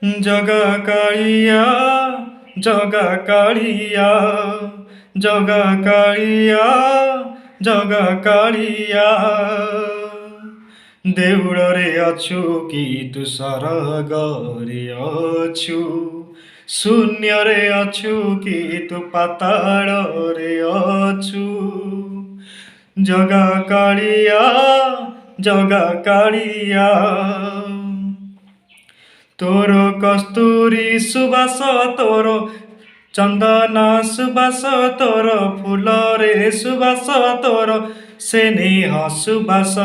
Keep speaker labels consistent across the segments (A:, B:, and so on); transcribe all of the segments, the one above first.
A: ଜଗା କାଳିଆ ଜଗା କାଳିଆ ଜଗା କାଳିଆ ଜଗା କାଳିଆ ଦେଉଳରେ ଅଛୁ କି ତୁ ସରଗରେ ଅଛୁ ଶୂନ୍ୟରେ ଅଛୁ କି ତୁ ପାତାଳରେ ଅଛୁ ଜଗା କାଳିଆ ଜଗା କାଳିଆ ତୋର କସ୍ତୁରୀ ସୁବାସ ତୋର ଚନ୍ଦନ ସୁବାସ ତୋର ଫୁଲରେ ସୁବାସ ତୋର ସ୍ନେହ ସୁବାସ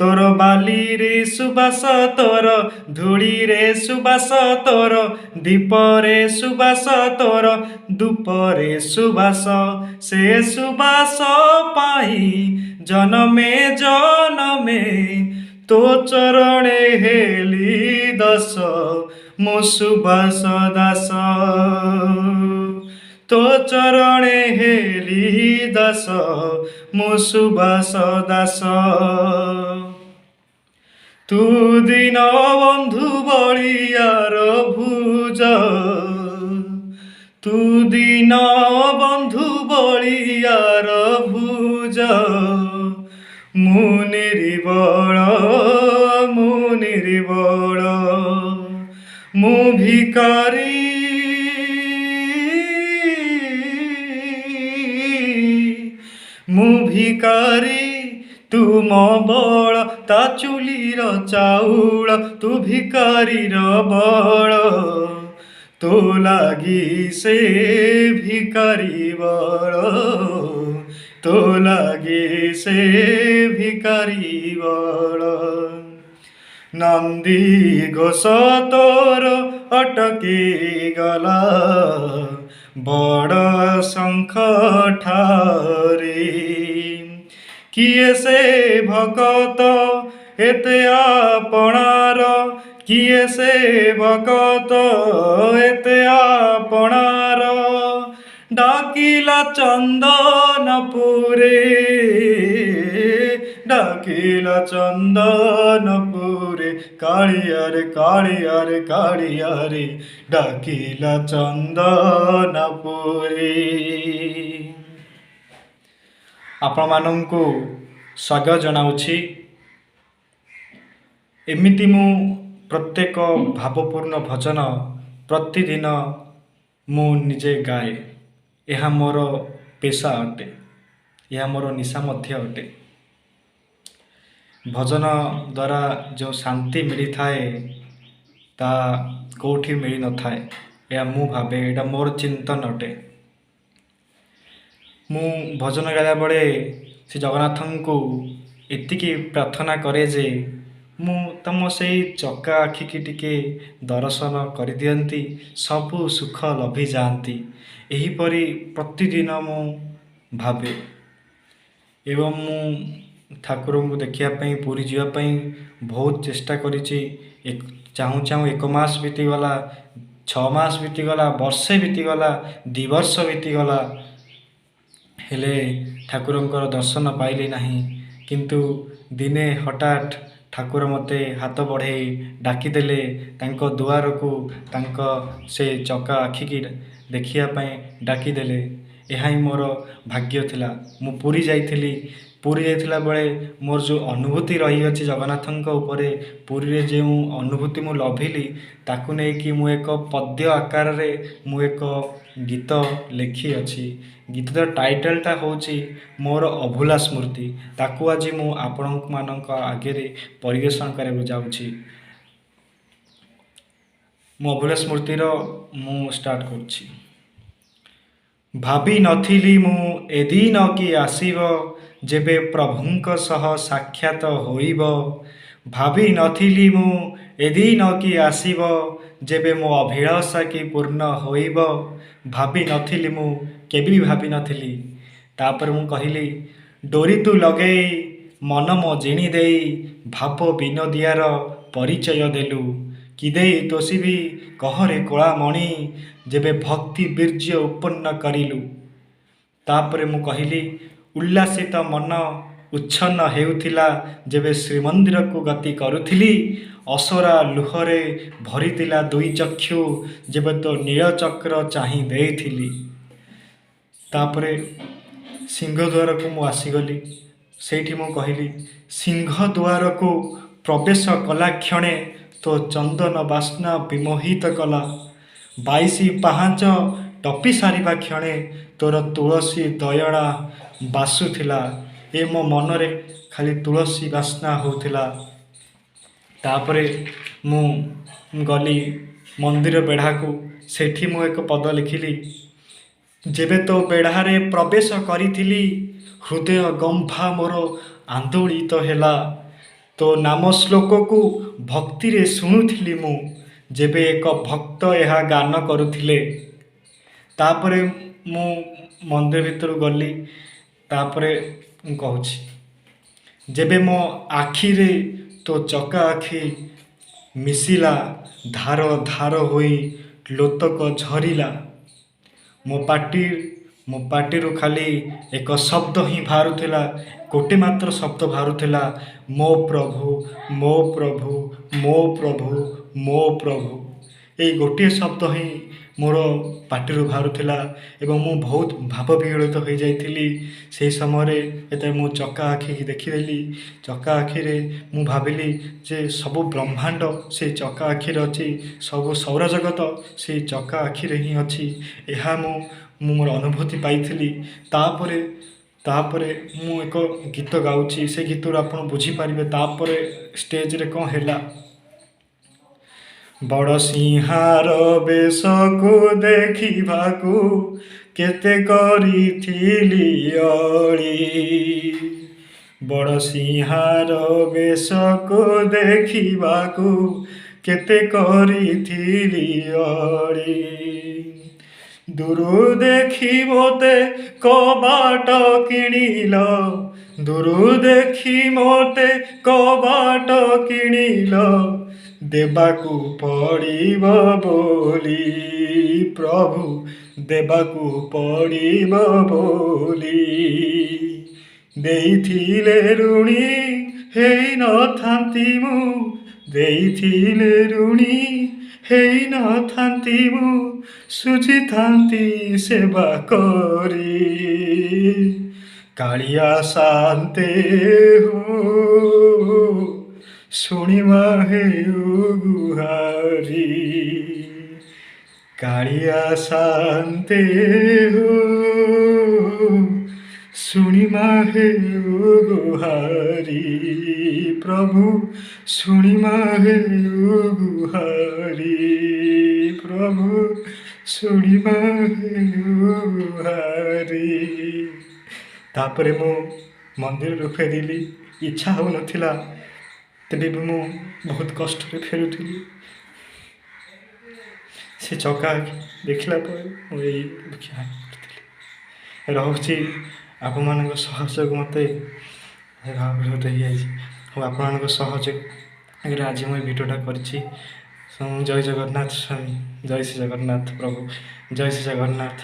A: ତୋର ବାଲିରେ ସୁବାସ ତୋର ଧୂଳିରେ ସୁବାସ ତୋର ଦୀପରେ ସୁବାସ ତୋର ଧୂପରେ ସୁବାସ ସେ ସୁବାସ ପାଇଁ ଜନମେ ଜନମେ तो चरणे हेली दस मो सुबास दास तो चरणे हेली दास मो सुबास दास तू दिन बंधु बलियार भुज तू दिन बंधु बलियार भुज मु निर्बल मु भिकारी मु भिकारी तू मो बल ता चुलीर चाउल तू भिकारीर बल तो लागी से भिकारी बल तो लागे से भिकारी बल नंदी घोष तोर अटकी गला बड़ शंख ठारे किए से भगत एते आपणार किए से भगत एते आपणार डाकिला चंदनपुरे डाकिला चंदनपुरे कालियारे कालियारे कालियारे डाकिला चंदनपुरे आपण मानंकु स्वागत जनाउछि एमिति मु प्रत्येक भावपूर्ण भजन प्रतिदिन मु निजे गाए यह मोर पेशा अटे यह मोर निशा मध्य अटे भजन द्वारा जो शांति मिली थाए ता कोठी मिली न थाए या मु भावे एटा मोर चिंतन अटे मु भजन गाला बड़े श्री जगन्नाथ को एतिकी प्रार्थना करे जे मु तम से चका आखि की टिके दर्शन कर दियंती सबु सुख लभि जाती एहीपरि प्रतिदिन मु भावे एवं मु ठाकुर को देखापी पूरी जावाई बहुत चेष्टा करिछि चाहूँ चाहूँ 1 मास बीतीगला 6 मास बीतीगला वर्षे बीतीगला 2 वर्ष बीतीगला हेले ठाकुरंकर दर्शन पाइली नहीं किंतु दिने हठात ठाकुर मते हाथ बढ़े डाकीदेले तांको दुआर को तांको से चका आखि की देखिया डाकीदेले यह ही मोर भाग्य थिला मु पुरी जाइथिली पुरी जाइथिला बेले मोर जो अनुभूति रही अछि जगन्नाथंक उपरे पुरी रे जे अनुभूति मु लभिली ताकु नै कि मु एक पद्य आकार रे मु एक गीत लिखि अछि गीतर टाइटलटा होची मोर अभूला स्मृति ताकू आज मु आपण मानक आगे परिवेशन करने जाऊँगी मो अभूला स्मृतिर मु स्टार्ट करुच्ची भाभी नथिली मु एदिन कि आसीब जेबे प्रभुंक सह साक्षात होइब भाभी नथिली मु एदिन कि आसीब जेबे मो अभिलाषा कि पूर्ण होइब भाभी नथिली मु केबी भाभी नथिली तापर मु कहली डोरी तू लगे मन मो जिणी देई भाप विनोदियार परिचय देलु कि देई तोषिबी कहरे कोलामणि जेबे भक्ति बीर्य उत्पन्न करिलु तापर मु कहली उल्लासित मन ଉଚ୍ଛନ୍ନ ହେଉଥିଲା ଯେବେ ଶ୍ରୀମନ୍ଦିରକୁ ଗତି କରୁଥିଲି। ଅସରା ଲୁହରେ ଭରିଥିଲା ଦୁଇ ଚକ୍ଷୁ ଯେବେ ତୋ ନୀଳଚକ୍ର ଚାହିଁ ଦେଇଥିଲି। ତାପରେ ସିଂହଦ୍ୱାରକୁ ମୁଁ ଆସିଗଲି। ସେଇଠି ମୁଁ କହିଲି, ସିଂହଦ୍ୱାରକୁ ପ୍ରବେଶ କଲା କ୍ଷଣେ ତୋ ଚନ୍ଦନ ବାସ୍ନା ବିମୋହିତ କଲା। 22 ପାହାଚ ଟପି ସାରିବା କ୍ଷଣେ ତୋର ତୁଳସୀ ଦୟଣା ବାସୁଥିଲା। ଏ ମୋ ମନରେ ଖାଲି ତୁଳସୀ ବାସ୍ନା ହେଉଥିଲା। ତାପରେ ମୁଁ ଗଲି ମନ୍ଦିର ବେଢ଼ାକୁ। ସେଠି ମୁଁ ଏକ ପଦ ଲେଖିଲି, ଯେବେ ତୋ ବେଢ଼ାରେ ପ୍ରବେଶ କରିଥିଲି, ହୃଦୟ ଗମ୍ଭା ମୋର ଆନ୍ଦୋଳିତ ହେଲା। ତୋ ନାମ ଶ୍ଲୋକକୁ ଭକ୍ତିରେ ଶୁଣୁଥିଲି ମୁଁ, ଯେବେ ଏକ ଭକ୍ତ ଏହା ଗାନ କରୁଥିଲେ। ତାପରେ ମୁଁ ମନ୍ଦିର ଭିତରୁ ଗଲି। ତାପରେ ମୁଁ କହୁଛି, ଯେବେ ମୋ ଆଖିରେ ତୋ ଚକା ଆଖି ମିଶିଲା, ଧାର ଧାର ହୋଇ ଲୋତକ ଝରିଲା। ମୋ ପାଟିରୁ ଖାଲି ଏକ ଶବ୍ଦ ହିଁ ବାହାରୁଥିଲା, ଗୋଟେ ମାତ୍ର ଶବ୍ଦ ବାହାରୁଥିଲା, ମୋ ପ୍ରଭୁ, ମୋ ପ୍ରଭୁ, ମୋ ପ୍ରଭୁ, ମୋ ପ୍ରଭୁ। ଏଇ ଗୋଟିଏ ଶବ୍ଦ ହିଁ ମୋର ପାଟିରୁ ବାହାରୁଥିଲା ଏବଂ ମୁଁ ବହୁତ ଭାବ ବିହ୍ୱଳିତ ହୋଇଯାଇଥିଲି। ସେହି ସମୟରେ ଯେତେବେଳେ ମୁଁ ଚକା ଆଖିକି ଦେଖିଦେଲି, ଚକା ଆଖିରେ ମୁଁ ଭାବିଲି ଯେ ସବୁ ବ୍ରହ୍ମାଣ୍ଡ ସେଇ ଚକା ଆଖିରେ ଅଛି, ସବୁ ସୌରଜଗତ ସେଇ ଚକା ଆଖିରେ ହିଁ ଅଛି। ଏହା ମୁଁ ମୋର ଅନୁଭୂତି ପାଇଥିଲି। ତାପରେ ମୁଁ ଏକ ଗୀତ ଗାଉଛି, ସେ ଗୀତରୁ ଆପଣ ବୁଝିପାରିବେ ତାପରେ ଷ୍ଟେଜରେ କ'ଣ ହେଲା। ବଡ଼ ସିଂହାର ବେଶକୁ ଦେଖିବାକୁ କେତେ କରିଥିଲି ଅଳି। ବଡ଼ ସିଂହାର ବେଶକୁ ଦେଖିବାକୁ କେତେ କରିଥିଲି ଅଳି। ଦୂରୁ ଦେଖି ମୋତେ କବାଟ କିଣିଲ, ଦୂରୁ ଦେଖି ମୋତେ କବାଟ କିଣିଲ, ଦେବାକୁ ପଡ଼ିବ ବୋଲି ପ୍ରଭୁ, ଦେବାକୁ ପଡ଼ିବ ବୋଲି। ଦେଇଥିଲେ ଋଣୀ ହେଇନଥାନ୍ତି ମୁଁ, ଦେଇଥିଲେ ଋଣୀ ହେଇନଥାନ୍ତି ମୁଁ, ସୁଝିଥାନ୍ତି ସେବା କରି। କାଳିଆ ସାନ୍ତେ ହୋ, ଶୁଣିବା ହେଉ ଗୁହାରି। କାଳିଆ ସାନ୍ତେ ହୋ, ଶୁଣିବା ହେଉ ଗୁହାରି। ପ୍ରଭୁ ଶୁଣିବା ହେଉ ଗୁହାରି, ପ୍ରଭୁ ଶୁଣିବା ହେଉ ଗୁହାରି। ତାପରେ ମୁଁ ମନ୍ଦିରରୁ ଫେରିଲି। ଇଚ୍ଛା ହେଉନଥିଲା, ତେବେ ବି ମୁଁ ବହୁତ କଷ୍ଟରେ ଫେରୁଥିଲି। ସେ ଚକା ଦେଖିଲା ପରେ ମୁଁ ଏଇ ଭିକ୍ଷା କରିଥିଲି। ରହୁଛି ଆପଣମାନଙ୍କ ସହଯୋଗ ମୋତେ ହେଇଯାଇଛି। ଆଉ ଆପଣମାନଙ୍କ ସହଯୋଗରେ ଆଜି ମୁଁ ଏ ଭିଡ଼ିଓଟା କରିଛି। ଜୟ ଜଗନ୍ନାଥ ସ୍ୱାମୀ, ଜୟ ଶ୍ରୀ ଜଗନ୍ନାଥ ପ୍ରଭୁ, ଜୟ ଶ୍ରୀ ଜଗନ୍ନାଥ।